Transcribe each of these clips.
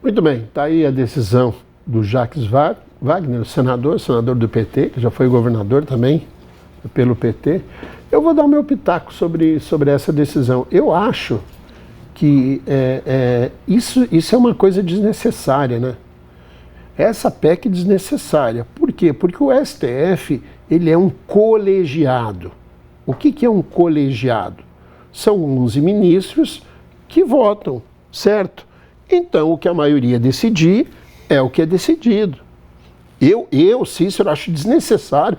Muito bem, está aí a decisão do Jacques Wagner, senador do PT, que já foi governador também pelo PT. Eu vou dar o meu pitaco sobre essa decisão. Eu acho que isso é uma coisa desnecessária, né? Essa PEC é desnecessária. Por quê? Porque o STF, ele é um colegiado. O que é um colegiado? São 11 ministros que votam, certo? Então, o que a maioria decidir é o que é decidido. Eu, Cícero, acho desnecessário,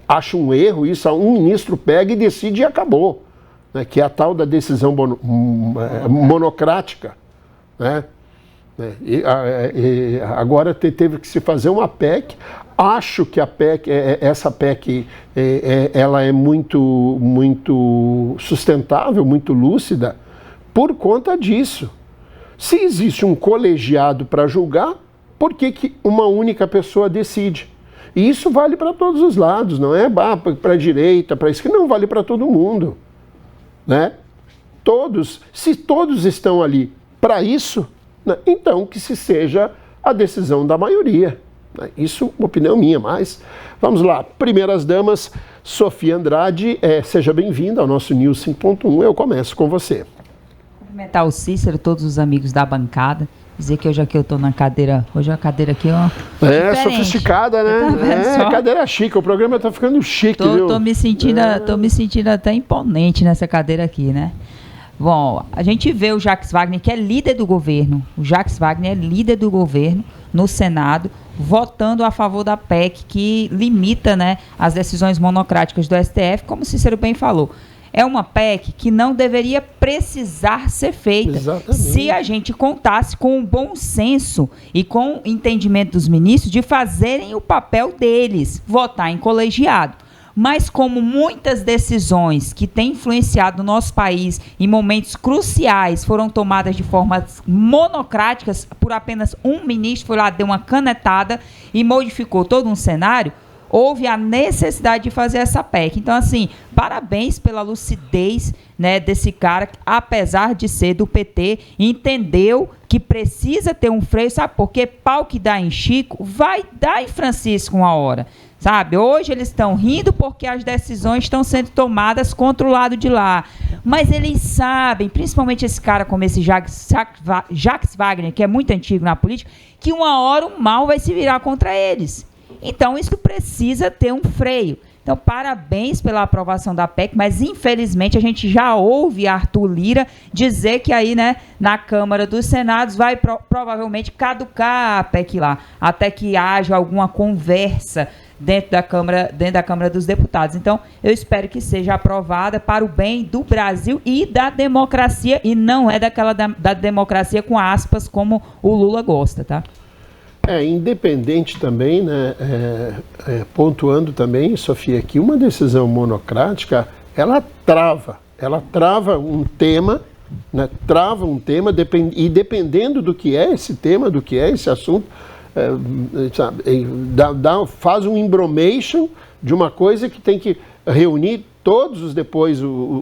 acho um erro isso, um ministro pega e decide e acabou, né, que é a tal da decisão monocrática, né? Agora teve que se fazer uma PEC. Acho que a PEC, essa PEC, ela é muito sustentável, muito lúcida, por conta disso. Se existe um colegiado para julgar, por que uma única pessoa decide? E isso vale para todos os lados, não é para a direita, para a esquerda, não, vale para todo mundo, né? Se todos estão ali para isso, né, então que se seja a decisão da maioria. Né? Isso, opinião minha, mas vamos lá. Primeiras damas, Sofia Andrade, seja bem-vinda ao nosso News 5.1. Eu começo com você. Cumprimentar o Cícero, todos os amigos da bancada. Dizer que hoje aqui eu tô na cadeira. Hoje a cadeira aqui, ó. Diferente. Sofisticada, né? Cadeira chique. O programa tá ficando chique, viu? Tô me sentindo até imponente nessa cadeira aqui, né? Bom, a gente vê o Jacques Wagner, que é líder do governo. O Jacques Wagner é líder do governo no Senado, votando a favor da PEC que limita, né, as decisões monocráticas do STF, como o Cícero bem falou. É uma PEC que não deveria precisar ser feita. Exatamente. Se a gente contasse com o bom senso e com o entendimento dos ministros de fazerem o papel deles, votar em colegiado. Mas como muitas decisões que têm influenciado o nosso país em momentos cruciais foram tomadas de formas monocráticas por apenas um ministro, foi lá, deu uma canetada e modificou todo um cenário, houve a necessidade de fazer essa PEC. Então, assim, parabéns pela lucidez, né, desse cara, que, apesar de ser do PT, entendeu que precisa ter um freio, sabe? Porque pau que dá em Chico, vai dar em Francisco uma hora. Sabe, hoje eles estão rindo porque as decisões estão sendo tomadas contra o lado de lá. Mas eles sabem, principalmente esse cara como esse Jacques Wagner, que é muito antigo na política, que uma hora o mal vai se virar contra eles. Então, isso precisa ter um freio. Então, parabéns pela aprovação da PEC, mas, infelizmente, a gente já ouve Arthur Lira dizer que aí, né, na Câmara dos Senados vai provavelmente caducar a PEC lá, até que haja alguma conversa dentro da Câmara dos Deputados. Então, eu espero que seja aprovada para o bem do Brasil e da democracia, e não é daquela da democracia com aspas, como o Lula gosta, tá? Independente também, né, pontuando também, Sofia, que uma decisão monocrática, ela trava um tema, né, e dependendo do que é esse tema, do que é esse assunto, faz um embromation de uma coisa que tem que reunir todos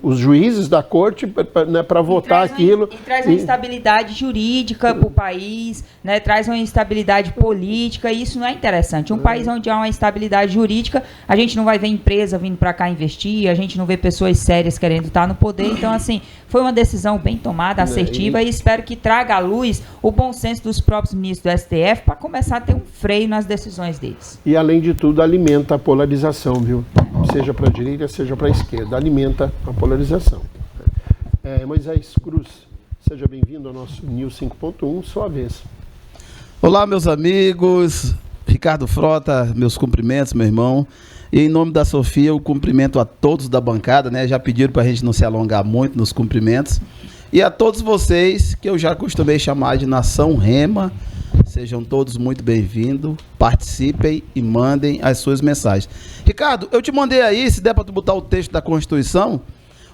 os juízes da corte para votar aquilo. E traz uma instabilidade jurídica para o país, né? Traz uma instabilidade política, e isso não é interessante. Um país onde há uma instabilidade jurídica, a gente não vai ver empresa vindo para cá investir, a gente não vê pessoas sérias querendo estar no poder. Então, assim, foi uma decisão bem tomada, assertiva, e espero que traga à luz o bom senso dos próprios ministros do STF para começar a ter um freio nas decisões deles. E, além de tudo, alimenta a polarização, viu? Seja para a direita, seja para a esquerda. Alimenta a polarização. Moisés Cruz, seja bem-vindo ao nosso News 5.1, sua vez. Olá, meus amigos. Ricardo Frota, meus cumprimentos, meu irmão. E em nome da Sofia, eu cumprimento a todos da bancada, né? Já pediram para a gente não se alongar muito nos cumprimentos. E a todos vocês, que eu já costumei chamar de Nação Rema, sejam todos muito bem-vindos, participem e mandem as suas mensagens. Ricardo, eu te mandei aí, se der para tu botar o texto da Constituição,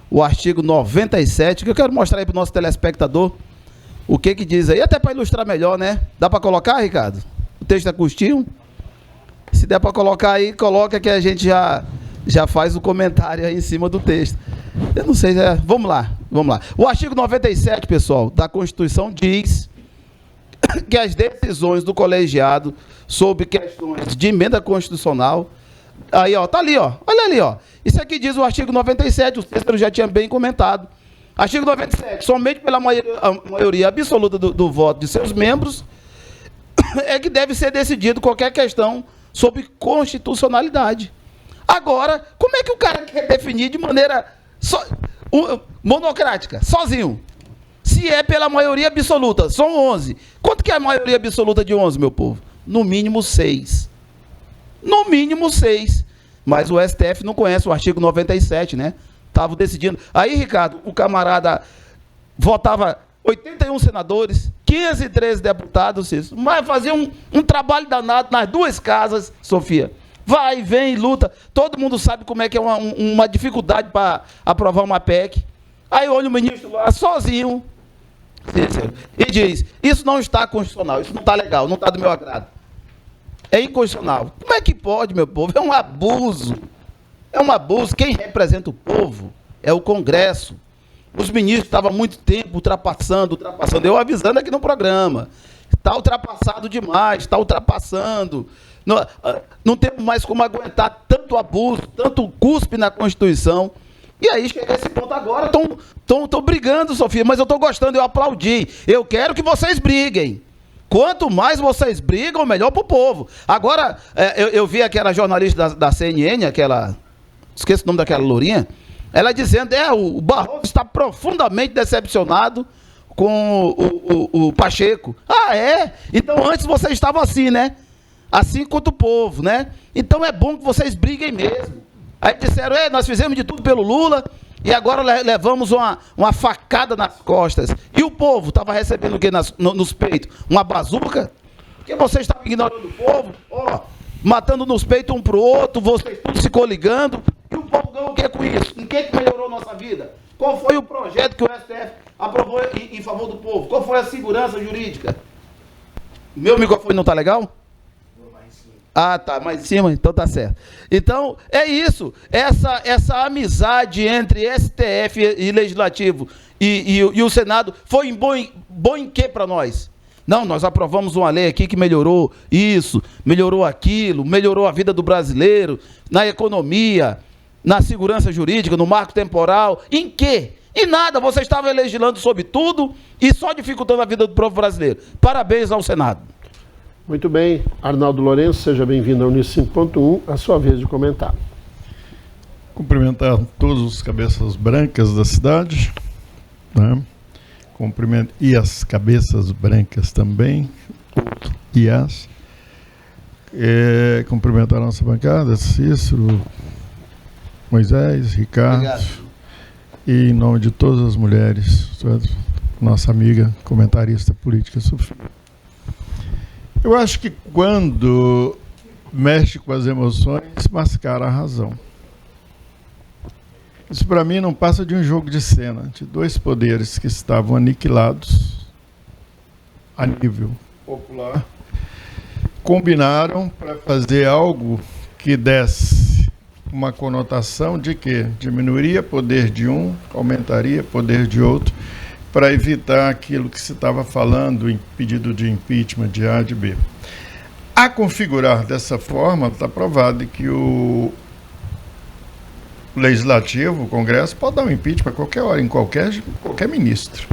o artigo 97, que eu quero mostrar aí para o nosso telespectador, o que diz aí, até para ilustrar melhor, né? Dá para colocar, Ricardo? O texto da Constituição? Se der para colocar aí, coloca que a gente já faz o comentário aí em cima do texto. Eu não sei, vamos lá. O artigo 97, pessoal, da Constituição diz que as decisões do colegiado sobre questões de emenda constitucional, aí, ó, tá ali, ó, olha ali, ó. Isso aqui diz o artigo 97, o Cícero já tinha bem comentado. Artigo 97, somente pela maioria absoluta do voto de seus membros é que deve ser decidido qualquer questão sobre constitucionalidade. Agora, como é que o cara quer definir de maneira monocrática, sozinho? Se é pela maioria absoluta, são 11. Quanto que é a maioria absoluta de 11, meu povo? No mínimo 6. No mínimo 6. Mas o STF não conhece o artigo 97, né? Estavam decidindo. Aí, Ricardo, o camarada votava 81 senadores, 513 deputados, mas fazia um trabalho danado nas duas casas, Sofia. Vai, vem, luta. Todo mundo sabe como é que é uma dificuldade para aprovar uma PEC. Aí olha o ministro lá, sozinho, e diz, isso não está constitucional, isso não está legal, não está do meu agrado. É inconstitucional. Como é que pode, meu povo? É um abuso. É um abuso. Quem representa o povo é o Congresso. Os ministros estavam há muito tempo ultrapassando. Eu avisando aqui no programa. Está ultrapassado demais, está ultrapassando. Não temos mais como aguentar tanto abuso, tanto cuspe na Constituição. E aí, chega a esse ponto agora, estão brigando, Sofia, mas eu estou gostando, eu aplaudi. Eu quero que vocês briguem. Quanto mais vocês brigam, melhor para o povo. Agora, eu vi aquela jornalista da CNN, esqueço o nome daquela lourinha, ela dizendo, o Barroso está profundamente decepcionado com o Pacheco. Ah, é? Então antes vocês estavam assim, né? Assim quanto o povo, né? Então é bom que vocês briguem mesmo. Aí disseram, nós fizemos de tudo pelo Lula e agora levamos uma facada nas costas. E o povo estava recebendo o quê nos peitos? Uma bazuca? Porque vocês estavam ignorando o povo, matando nos peitos um para o outro, vocês tudo se coligando. E o povo ganhou o que com isso? Em que melhorou nossa vida? Qual foi o projeto que o STF aprovou em favor do povo? Qual foi a segurança jurídica? Meu microfone não está legal? Ah, tá, mais em cima, então tá certo. Então, é isso, essa amizade entre STF e Legislativo e o Senado foi bom em quê para nós? Não, nós aprovamos uma lei aqui que melhorou isso, melhorou aquilo, melhorou a vida do brasileiro, na economia, na segurança jurídica, no marco temporal, em quê? Em nada, você estava legislando sobre tudo e só dificultando a vida do povo brasileiro. Parabéns ao Senado. Muito bem, Arnaldo Lourenço, seja bem-vindo ao Unice 5.1, a sua vez de comentar. Cumprimentar todos os cabeças brancas da cidade, né? Cumprimento e as cabeças brancas também, e as. Cumprimentar a nossa bancada, Cícero, Moisés, Ricardo. Obrigado. E em nome de todas as mulheres, nossa amiga comentarista política Sofia. Eu acho que quando mexe com as emoções, mascara a razão. Isso para mim não passa de um jogo de cena, de dois poderes que estavam aniquilados a nível popular, combinaram para fazer algo que desse uma conotação de que diminuiria poder de um, aumentaria poder de outro, para evitar aquilo que se estava falando em pedido de impeachment de A de B. A configurar dessa forma, está provado que o Legislativo, o Congresso, pode dar um impeachment a qualquer hora, em qualquer ministro.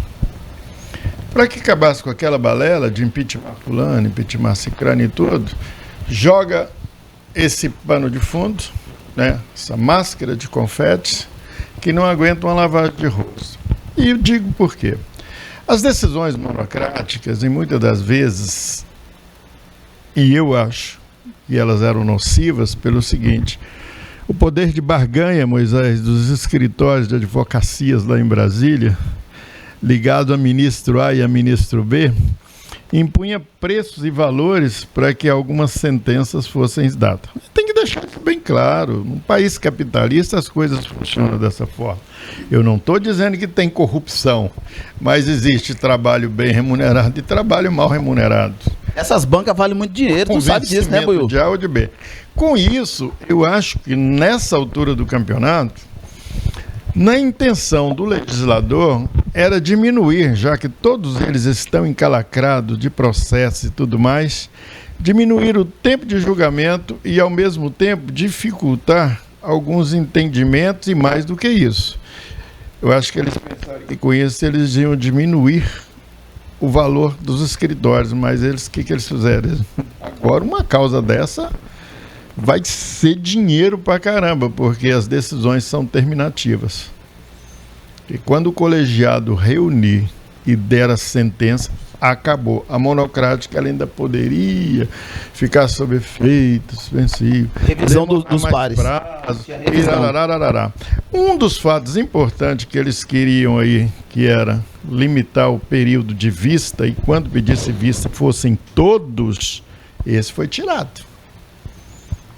Para que acabasse com aquela balela de impeachment fulano, impeachment cicrano e tudo, joga esse pano de fundo, né, essa máscara de confete, que não aguenta uma lavagem de rosto. E eu digo por quê. As decisões monocráticas, em muitas das vezes, e eu acho que elas eram nocivas pelo seguinte: o poder de barganha, Moisés, dos escritórios de advocacias lá em Brasília, ligado a ministro A e a ministro B, impunha preços e valores para que algumas sentenças fossem dadas. Tem que deixar isso bem claro. Num país capitalista as coisas funcionam dessa forma. Eu não estou dizendo que tem corrupção, mas existe trabalho bem remunerado e trabalho mal remunerado. Essas bancas valem muito dinheiro, tu sabe disso, né, Buiu? De A ou de B. Com isso, eu acho que nessa altura do campeonato, Na intenção do legislador era diminuir, já que todos eles estão encalacrados de processo e tudo mais, diminuir o tempo de julgamento e, ao mesmo tempo, dificultar alguns entendimentos e mais do que isso. Eu acho que eles pensaram que com isso eles iam diminuir o valor dos escritórios, mas eles, o que eles fizeram? Agora, uma causa dessa vai ser dinheiro pra caramba, porque as decisões são terminativas. E quando o colegiado reunir e der a sentença, acabou. A monocrática ela ainda poderia ficar sob efeito suspensivo. Revisão dos pares. Um dos fatos importantes que eles queriam aí, que era limitar o período de vista, e quando pedisse vista fossem todos, esse foi tirado.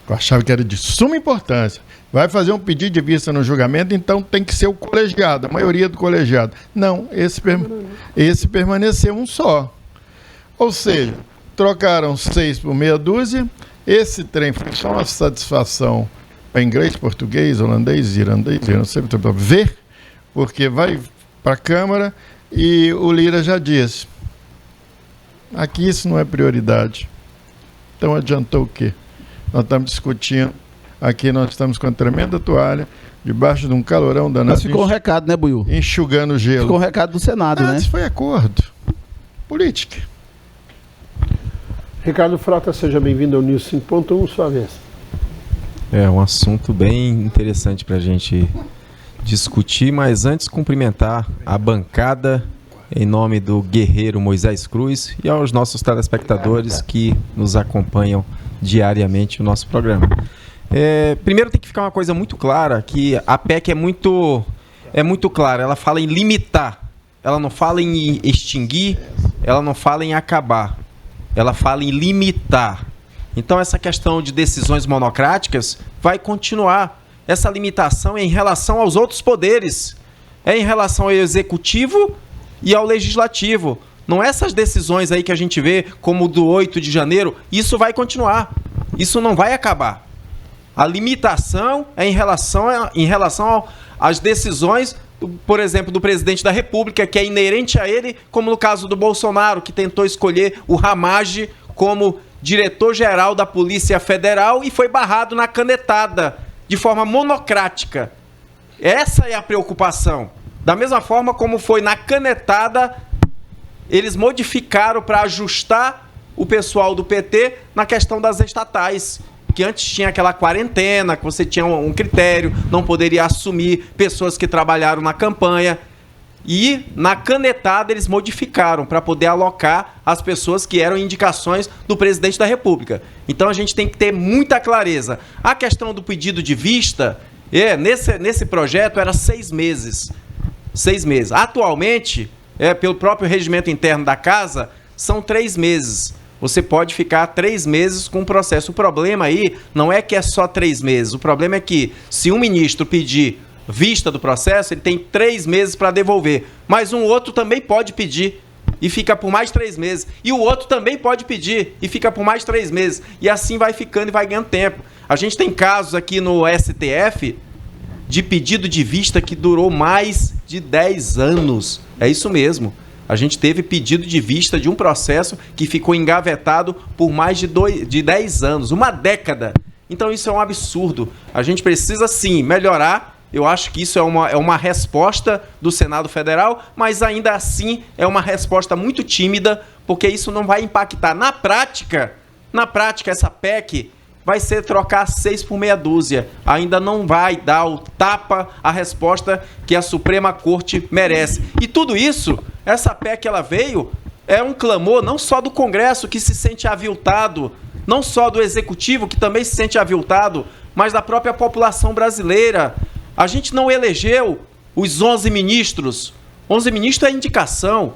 Eu achava que era de suma importância. Vai fazer um pedido de vista no julgamento, então tem que ser o colegiado, a maioria do colegiado. Não, esse permaneceu um só. Ou seja, trocaram 6 por meia dúzia. Esse trem foi só uma satisfação para inglês, português, holandês, irlandês, eu não sei, para ver, porque vai para a Câmara e o Lira já disse: aqui isso não é prioridade. Então adiantou o quê? Nós estamos discutindo, aqui nós estamos com a tremenda toalha, debaixo de um calorão danado. Mas ficou um recado, né, Buiú? Enxugando o gelo. Ficou um recado do Senado, né? Isso foi acordo. Política. Ricardo Frota, seja bem-vindo ao News 5.1, sua vez. É um assunto bem interessante para a gente discutir, mas antes cumprimentar a bancada em nome do guerreiro Moisés Cruz e aos nossos telespectadores que nos acompanham diariamente no nosso programa. Primeiro tem que ficar uma coisa muito clara, que a PEC é muito clara, ela fala em limitar, ela não fala em extinguir, ela não fala em acabar, ela fala em limitar. Então essa questão de decisões monocráticas vai continuar. Essa limitação é em relação aos outros poderes, é em relação ao executivo e ao legislativo. Não é essas decisões aí que a gente vê, como o do 8 de janeiro, isso vai continuar. Isso não vai acabar. A limitação é em relação às decisões, por exemplo, do presidente da República, que é inerente a ele, como no caso do Bolsonaro, que tentou escolher o Ramage como diretor-geral da Polícia Federal e foi barrado na canetada, de forma monocrática. Essa é a preocupação. Da mesma forma como foi na canetada, eles modificaram para ajustar o pessoal do PT na questão das estatais, que antes tinha aquela quarentena, que você tinha um critério, não poderia assumir pessoas que trabalharam na campanha. E na canetada eles modificaram para poder alocar as pessoas que eram indicações do presidente da República. Então a gente tem que ter muita clareza. A questão do pedido de vista, nesse projeto era 6 meses. 6 meses. Atualmente, pelo próprio regimento interno da Casa, são 3 meses. Você pode ficar 3 meses com o processo. O problema aí não é que é só 3 meses. O problema é que se um ministro pedir vista do processo, ele tem 3 meses para devolver. Mas um outro também pode pedir e fica por mais 3 meses. E o outro também pode pedir e fica por mais 3 meses. E assim vai ficando e vai ganhando tempo. A gente tem casos aqui no STF de pedido de vista que durou mais de 10 anos. É isso mesmo. A gente teve pedido de vista de um processo que ficou engavetado por mais de 10 anos, uma década. Então isso é um absurdo. A gente precisa, sim, melhorar. Eu acho que isso é uma resposta do Senado Federal, mas ainda assim é uma resposta muito tímida, porque isso não vai impactar. Na prática, essa PEC vai ser trocar 6 por meia dúzia. Ainda não vai dar o tapa, a resposta que a Suprema Corte merece. E tudo isso, essa PEC ela veio, é um clamor não só do Congresso, que se sente aviltado, não só do Executivo, que também se sente aviltado, mas da própria população brasileira. A gente não elegeu os 11 ministros. 11 ministros é indicação.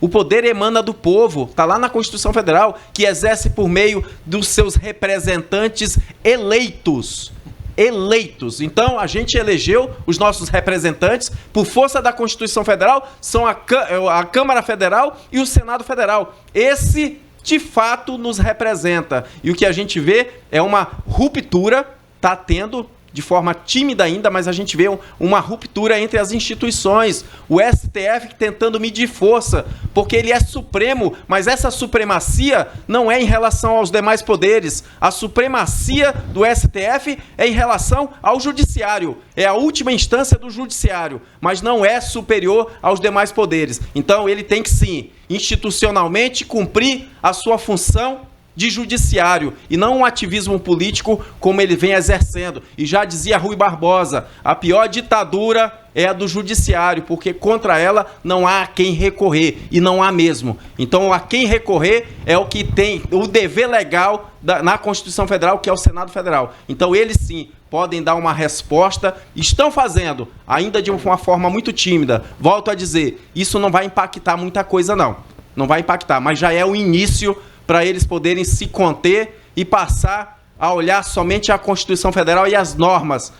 O poder emana do povo, está lá na Constituição Federal, que exerce por meio dos seus representantes eleitos. Eleitos. Então, a gente elegeu os nossos representantes, por força da Constituição Federal, são a Câmara Federal e o Senado Federal. Esse, de fato, nos representa. E o que a gente vê é uma ruptura, está tendo de forma tímida ainda, mas a gente vê uma ruptura entre as instituições. O STF tentando medir força, porque ele é supremo, mas essa supremacia não é em relação aos demais poderes. A supremacia do STF é em relação ao judiciário. É a última instância do judiciário, mas não é superior aos demais poderes. Então ele tem que sim, institucionalmente, cumprir a sua função de judiciário e não um ativismo político como ele vem exercendo. E já dizia Rui Barbosa, a pior ditadura é a do judiciário, porque contra ela não há a quem recorrer, e não há mesmo. Então, a quem recorrer é o que tem o dever legal na Constituição Federal, que é o Senado Federal. Então, eles sim podem dar uma resposta, estão fazendo, ainda de uma forma muito tímida. Volto a dizer, isso não vai impactar muita coisa, não. Não vai impactar, mas já é o início para eles poderem se conter e passar a olhar somente a Constituição Federal e as normas,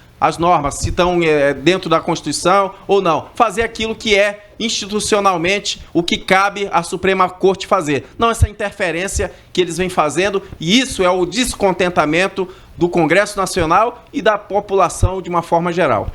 se estão dentro da Constituição ou não. Fazer aquilo que é institucionalmente o que cabe à Suprema Corte fazer. Não essa interferência que eles vêm fazendo, e isso é o descontentamento do Congresso Nacional e da população de uma forma geral.